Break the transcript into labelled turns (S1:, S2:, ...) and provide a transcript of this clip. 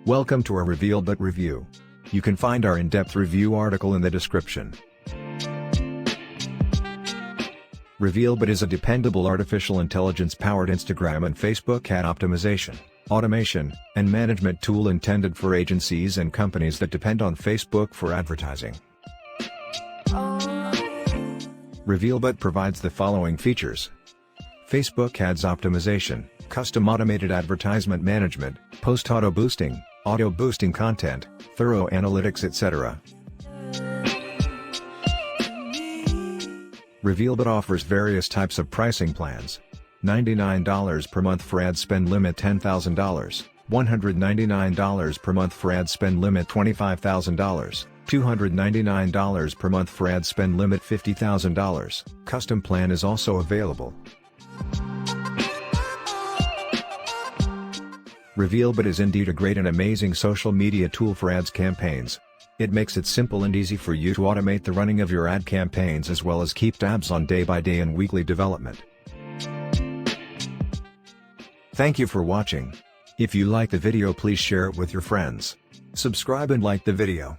S1: Welcome to our Revealbot review. You can find our in-depth review article in the description. Revealbot is a dependable artificial intelligence-powered Instagram and Facebook ad optimization, automation, and management tool intended for agencies and companies that depend on Facebook for advertising. Revealbot provides the following features: Facebook ads optimization, custom automated advertisement management, post auto boosting content, thorough analytics, etc. Revealbot offers various types of pricing plans. $99 per month for ad spend limit $10,000, $199 per month for ad spend limit $25,000, $299 per month for ad spend limit $50,000. Custom plan is also available. Revealbot is indeed a great and amazing social media tool for ads campaigns. It makes it simple and easy for you to automate the running of your ad campaigns as well as keep tabs on day-by-day and weekly development. Thank you for watching. If you like the video, please share it with your friends. Subscribe and like the video.